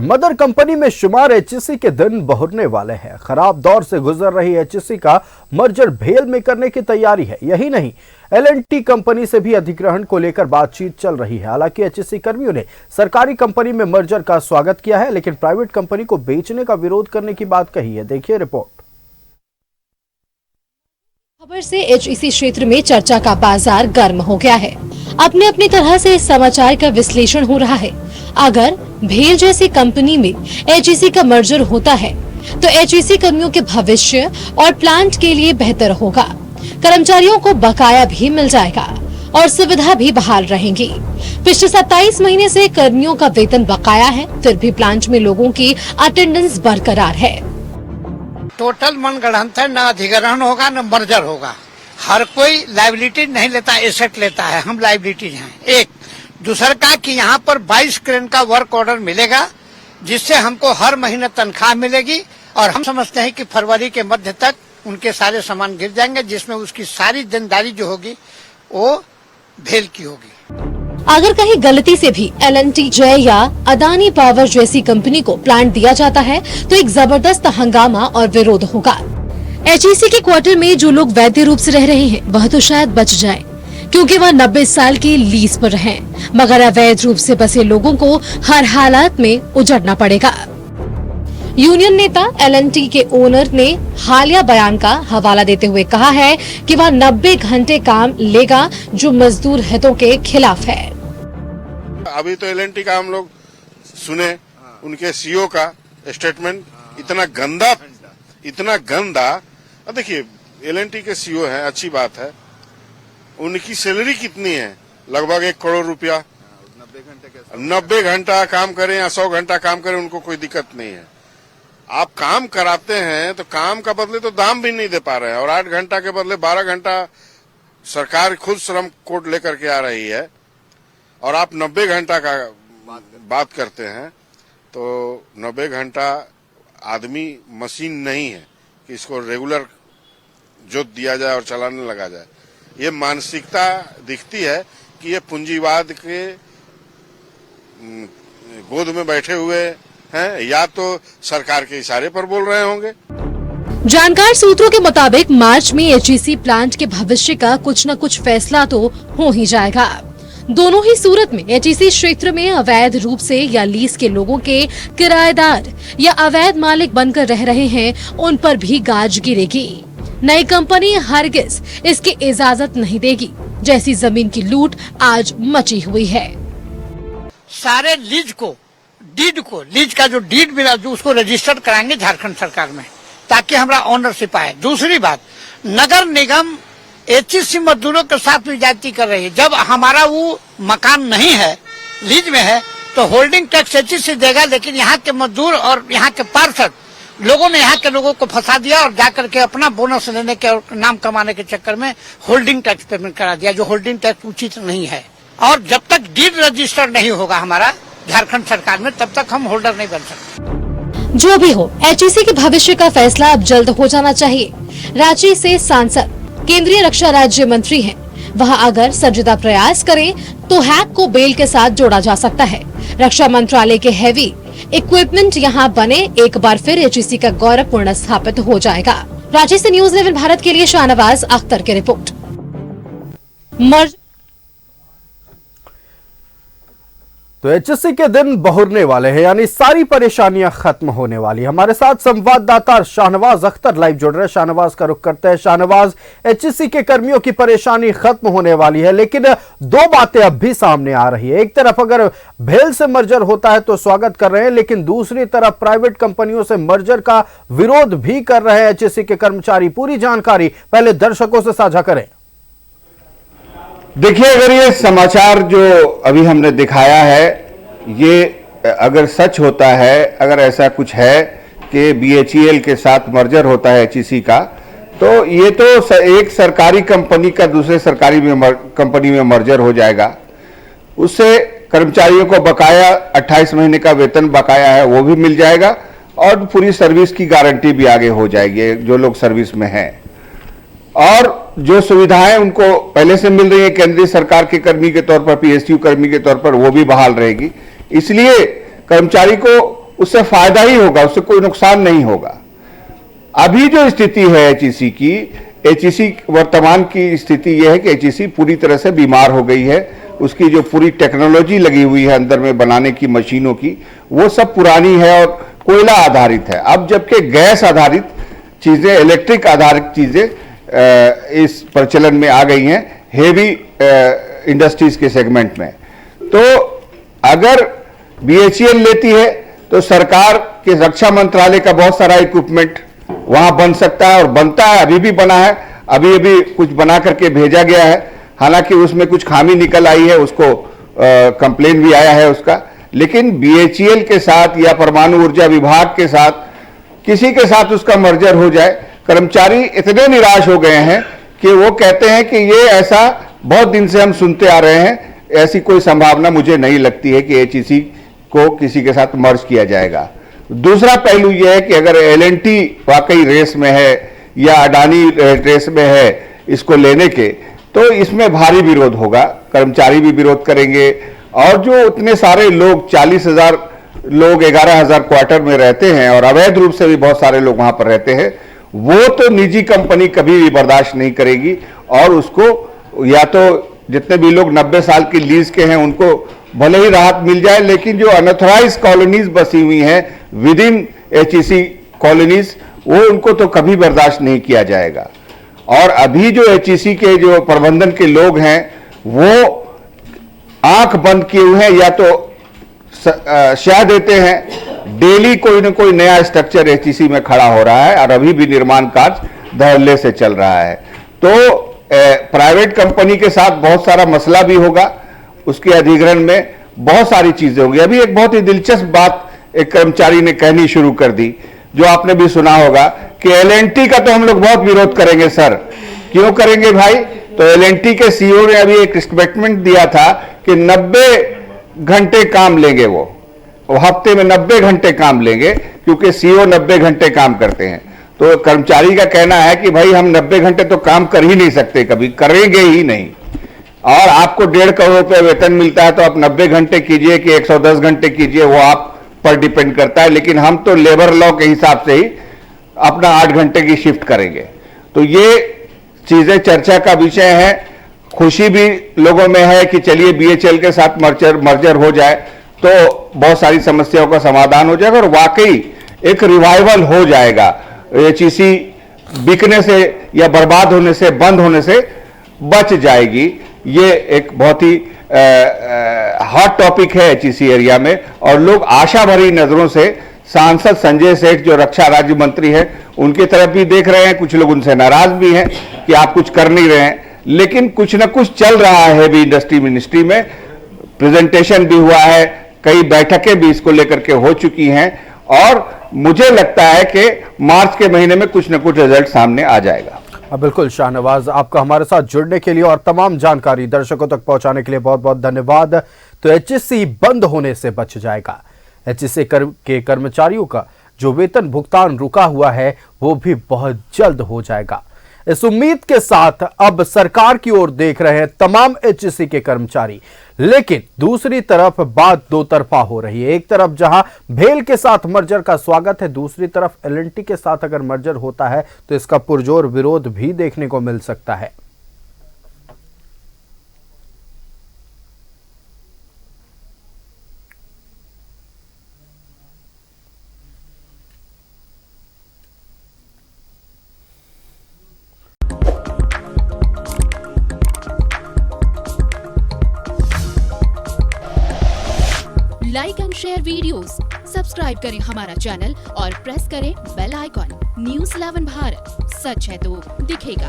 Mother company में शुमार HEC के दिन बहुरने वाले हैं। खराब दौर से गुजर रही एचईसी का मर्जर भेल में करने की तैयारी है। यही नहीं, एल&टी कंपनी से भी अधिग्रहण को लेकर बातचीत चल रही है। हालांकि एचईसी कर्मियों ने सरकारी कंपनी में मर्जर का स्वागत किया है, लेकिन प्राइवेट कंपनी को बेचने का विरोध करने की बात कही है। देखिए रिपोर्ट। खबर से एचईसी क्षेत्र में चर्चा का बाजार गर्म हो गया है। अपने अपनी तरह से इस समाचार का विश्लेषण हो रहा है। अगर भेल जैसी कंपनी में एचईसी का मर्जर होता है तो एचईसी कर्मियों के भविष्य और प्लांट के लिए बेहतर होगा। कर्मचारियों को बकाया भी मिल जाएगा और सुविधा भी बहाल रहेंगी। पिछले 27 महीने से कर्मियों का वेतन बकाया है, फिर भी प्लांट में लोगों की अटेंडेंस बरकरार है। टोटल मनगढ़ंत है, न अधिग्रहण होगा न मर्जर होगा। हर कोई लायबिलिटी नहीं लेता, एसेट लेता है। हम लायबिलिटी हैं। एक दूसरा का कि यहाँ पर 22 क्रेन का वर्क ऑर्डर मिलेगा, जिससे हमको हर महीने तनख्वाह मिलेगी और हम समझते हैं कि फरवरी के मध्य तक उनके सारे सामान गिर जाएंगे, जिसमें उसकी सारी देनदारी जो होगी वो भेल की होगी। अगर कहीं गलती से भी एल&टी, जय या अदानी पावर जैसी कंपनी को प्लांट दिया जाता है तो एक जबरदस्त हंगामा और विरोध होगा। एचईसी के क्वार्टर में जो लोग वैध रूप से रह रहे हैं वह तो शायद बच जाए, क्योंकि वह 90 साल की लीज पर हैं, मगर अवैध रूप से बसे लोगों को हर हालात में उजड़ना पड़ेगा। यूनियन नेता एल&टी के ओनर ने हालिया बयान का हवाला देते हुए कहा है कि वह 90 घंटे काम लेगा, जो मजदूर हितों के खिलाफ है। अभी तो एल&टी का हम लोग सुने, उनके सीईओ का स्टेटमेंट इतना गंदा। देखिए, एल&टी के सीईओ हैं, अच्छी बात है। उनकी सैलरी कितनी है? लगभग 1 करोड़ रुपया। 90 घंटा काम करें या 100 घंटा काम करें, उनको कोई दिक्कत नहीं है। आप काम कराते हैं तो काम का बदले तो दाम भी नहीं दे पा रहे हैं, और 8 घंटा के बदले 12 घंटा सरकार खुद श्रम कोड लेकर के आ रही है, और आप 90 घंटा का बात करते हैं। तो 90 घंटा आदमी मशीन नहीं है कि इसको रेगुलर जोत दिया जाए और चलाने लगा जाए। ये मानसिकता दिखती है कि ये पूंजीवाद के गोद में बैठे हुए हैं, या तो सरकार के इशारे पर बोल रहे होंगे। जानकार सूत्रों के मुताबिक मार्च में एचईसी प्लांट के भविष्य का कुछ न कुछ फैसला तो हो ही जाएगा। दोनों ही सूरत में एचईसी क्षेत्र में अवैध रूप से या लीज के लोगों के किराएदार या अवैध मालिक बनकर रह रहे हैं, उन पर भी गाज गिरेगी। नई कंपनी हरगिज इसकी इजाजत नहीं देगी, जैसी जमीन की लूट आज मची हुई है। सारे लीज का जो डीड मिला, जो उसको रजिस्टर कराएंगे झारखंड सरकार में, ताकि हमारा ओनरशिप आए। दूसरी बात, नगर निगम एचईसी मजदूरों के साथ भी ज्यादती कर रही है। जब हमारा वो मकान नहीं है, लीज में है, तो होल्डिंग टैक्स एचईसी देगा, लेकिन यहाँ के मजदूर और यहाँ के पार्षद लोगों ने यहाँ के लोगों को फंसा दिया और जाकर के अपना बोनस लेने के और नाम कमाने के चक्कर में होल्डिंग टैक्स पेमेंट करा दिया, जो होल्डिंग टैक्स उचित नहीं है। और जब तक डीड रजिस्टर नहीं होगा हमारा झारखंड सरकार में, तब तक हम होल्डर नहीं बन सकते। जो भी हो, एचईसी के भविष्य का फैसला अब जल्द हो जाना चाहिए। रांची से सांसद, केंद्रीय रक्षा राज्य मंत्री हैं, वह अगर संजीदा प्रयास करें तो हैक को बेल के साथ जोड़ा जा सकता है। रक्षा मंत्रालय के हेवी इक्विपमेंट यहाँ बने, एक बार फिर एचईसी का गौरव पूर्ण स्थापित हो जाएगा। रांची से न्यूज़ 11 भारत के लिए शाहनवाज अख्तर की रिपोर्ट। तो एचईसी के दिन बहुरने वाले हैं, यानी सारी परेशानियां खत्म होने वाली। हमारे साथ संवाददाता शाहनवाज अख्तर लाइव जुड़ रहे हैं। शाहनवाज का रुख करते हैं। शाहनवाज, एचईसी के कर्मियों की परेशानी खत्म होने वाली है, लेकिन 2 बातें अब भी सामने आ रही है। एक तरफ अगर भेल से मर्जर होता है तो स्वागत कर रहे हैं, लेकिन दूसरी तरफ प्राइवेट कंपनियों से मर्जर का विरोध भी कर रहे हैं एचईसी के कर्मचारी। पूरी जानकारी पहले दर्शकों से साझा करें। देखिए, अगर ये समाचार जो अभी हमने दिखाया है, ये अगर सच होता है, अगर ऐसा कुछ है कि बीएचईएल के साथ मर्जर होता है एचईसी का, तो ये तो एक सरकारी कंपनी का दूसरे सरकारी कंपनी में मर्जर हो जाएगा। उससे कर्मचारियों को बकाया 28 महीने का वेतन बकाया है वो भी मिल जाएगा, और पूरी सर्विस की गारंटी भी आगे हो जाएगी जो लोग सर्विस में हैं। और जो सुविधाएं उनको पहले से मिल रही है केंद्रीय सरकार के कर्मी के तौर पर, पीएसयू कर्मी के तौर पर, वो भी बहाल रहेगी। इसलिए कर्मचारी को उससे फायदा ही होगा, उससे कोई नुकसान नहीं होगा। अभी जो स्थिति है एचईसी की, एचईसी वर्तमान की स्थिति यह है कि एचईसी पूरी तरह से बीमार हो गई है। उसकी जो पूरी टेक्नोलॉजी लगी हुई है अंदर में बनाने की मशीनों की, वो सब पुरानी है और कोयला आधारित है। अब जबकि गैस आधारित चीजें, इलेक्ट्रिक आधारित चीजें इस प्रचलन में आ गई हैं हेवी इंडस्ट्रीज के सेगमेंट में। तो अगर बीएचईएल लेती है तो सरकार के रक्षा मंत्रालय का बहुत सारा इक्विपमेंट वहां बन सकता है और बनता है, अभी भी बना है, अभी अभी कुछ बना करके भेजा गया है। हालांकि उसमें कुछ खामी निकल आई है, उसको कंप्लेन भी आया है उसका। लेकिन बीएचईएल के साथ या परमाणु ऊर्जा विभाग के साथ किसी के साथ उसका मर्जर हो जाए, कर्मचारी इतने निराश हो गए हैं कि वो कहते हैं कि ये ऐसा बहुत दिन से हम सुनते आ रहे हैं, ऐसी कोई संभावना मुझे नहीं लगती है कि एचईसी को किसी के साथ मर्ज किया जाएगा। दूसरा पहलू यह है कि अगर एलएनटी वाकई रेस में है या अडानी रेस में है इसको लेने के, तो इसमें भारी विरोध होगा, कर्मचारी भी विरोध करेंगे। और जो उतने सारे लोग 40,000 लोग 11,000 क्वार्टर में रहते हैं और अवैध रूप से भी बहुत सारे लोग वहां पर रहते हैं, वो तो निजी कंपनी कभी भी बर्दाश्त नहीं करेगी और उसको या तो जितने भी लोग 90 साल की लीज के हैं उनको भले ही राहत मिल जाए, लेकिन जो अनऑथराइज कॉलोनीज बसी हुई हैं विद इन एचईसी कॉलोनीज, वो उनको तो कभी बर्दाश्त नहीं किया जाएगा। और अभी जो एचईसी के जो प्रबंधन के लोग हैं वो आंख बंद किए हुए हैं, या तो शह देते हैं डेली कोई ना कोई नया स्ट्रक्चर एचईसी में खड़ा हो रहा है और अभी भी निर्माण कार्य धड़ल्ले से चल रहा है। तो प्राइवेट कंपनी के साथ बहुत सारा मसला भी होगा, उसके अधिग्रहण में बहुत सारी चीजें होंगी। अभी एक बहुत ही दिलचस्प बात एक कर्मचारी ने कहनी शुरू कर दी, जो आपने भी सुना होगा कि एलएनटी का तो हम लोग बहुत विरोध करेंगे सर। क्यों करेंगे भाई? तो एलएनटी के सीईओ ने अभी एक स्टेटमेंट दिया था कि 90 घंटे काम लेंगे, वो हफ्ते में 90 घंटे काम लेंगे, क्योंकि सीईओ 90 घंटे काम करते हैं। तो कर्मचारी का कहना है कि भाई हम 90 घंटे तो काम कर ही नहीं सकते, कभी करेंगे ही नहीं। और आपको 1.5 करोड़ रुपए वेतन मिलता है तो आप 90 घंटे कीजिए कि 110 घंटे कीजिए, वो आप पर डिपेंड करता है। लेकिन हम तो लेबर लॉ के हिसाब से ही अपना 8 घंटे की शिफ्ट करेंगे। तो ये चीजें चर्चा का विषय है। खुशी भी लोगों में है कि चलिए बीएचईएल के साथ मर्जर हो जाए तो बहुत सारी समस्याओं का समाधान हो जाएगा और वाकई एक रिवाइवल हो जाएगा। एचईसी बिकने से या बर्बाद होने से, बंद होने से बच जाएगी। ये एक बहुत ही हॉट टॉपिक है एचईसी एरिया में और लोग आशा भरी नजरों से सांसद संजय सेठ जो रक्षा राज्य मंत्री हैं उनकी तरफ भी देख रहे हैं। कुछ लोग उनसे नाराज भी हैं कि आप कुछ कर नहीं रहे हैं, लेकिन कुछ ना कुछ चल रहा है भी इंडस्ट्री मिनिस्ट्री में। प्रेजेंटेशन भी हुआ है, कई बैठकें भी इसको लेकर के हो चुकी हैं और मुझे लगता है कि मार्च के महीने में कुछ ना कुछ रिजल्ट सामने आ जाएगा। बिल्कुल शाहनवाज, आपका हमारे साथ जुड़ने के लिए और तमाम जानकारी दर्शकों तक पहुंचाने के लिए बहुत बहुत धन्यवाद। तो एचईसी बंद होने से बच जाएगा। एचईसी के कर्मचारियों का जो वेतन भुगतान रुका हुआ है वो भी बहुत जल्द हो जाएगा। इस उम्मीद के साथ अब सरकार की ओर देख रहे हैं तमाम एचईसी के कर्मचारी। लेकिन दूसरी तरफ बात दो तरफा हो रही है। एक तरफ जहां भेल के साथ मर्जर का स्वागत है, दूसरी तरफ एलएनटी के साथ अगर मर्जर होता है तो इसका पुरजोर विरोध भी देखने को मिल सकता है। Like and share videos, subscribe करें हमारा चैनल और प्रेस करें बेल आइकॉन। न्यूज़ 11 भारत, सच है तो दिखेगा।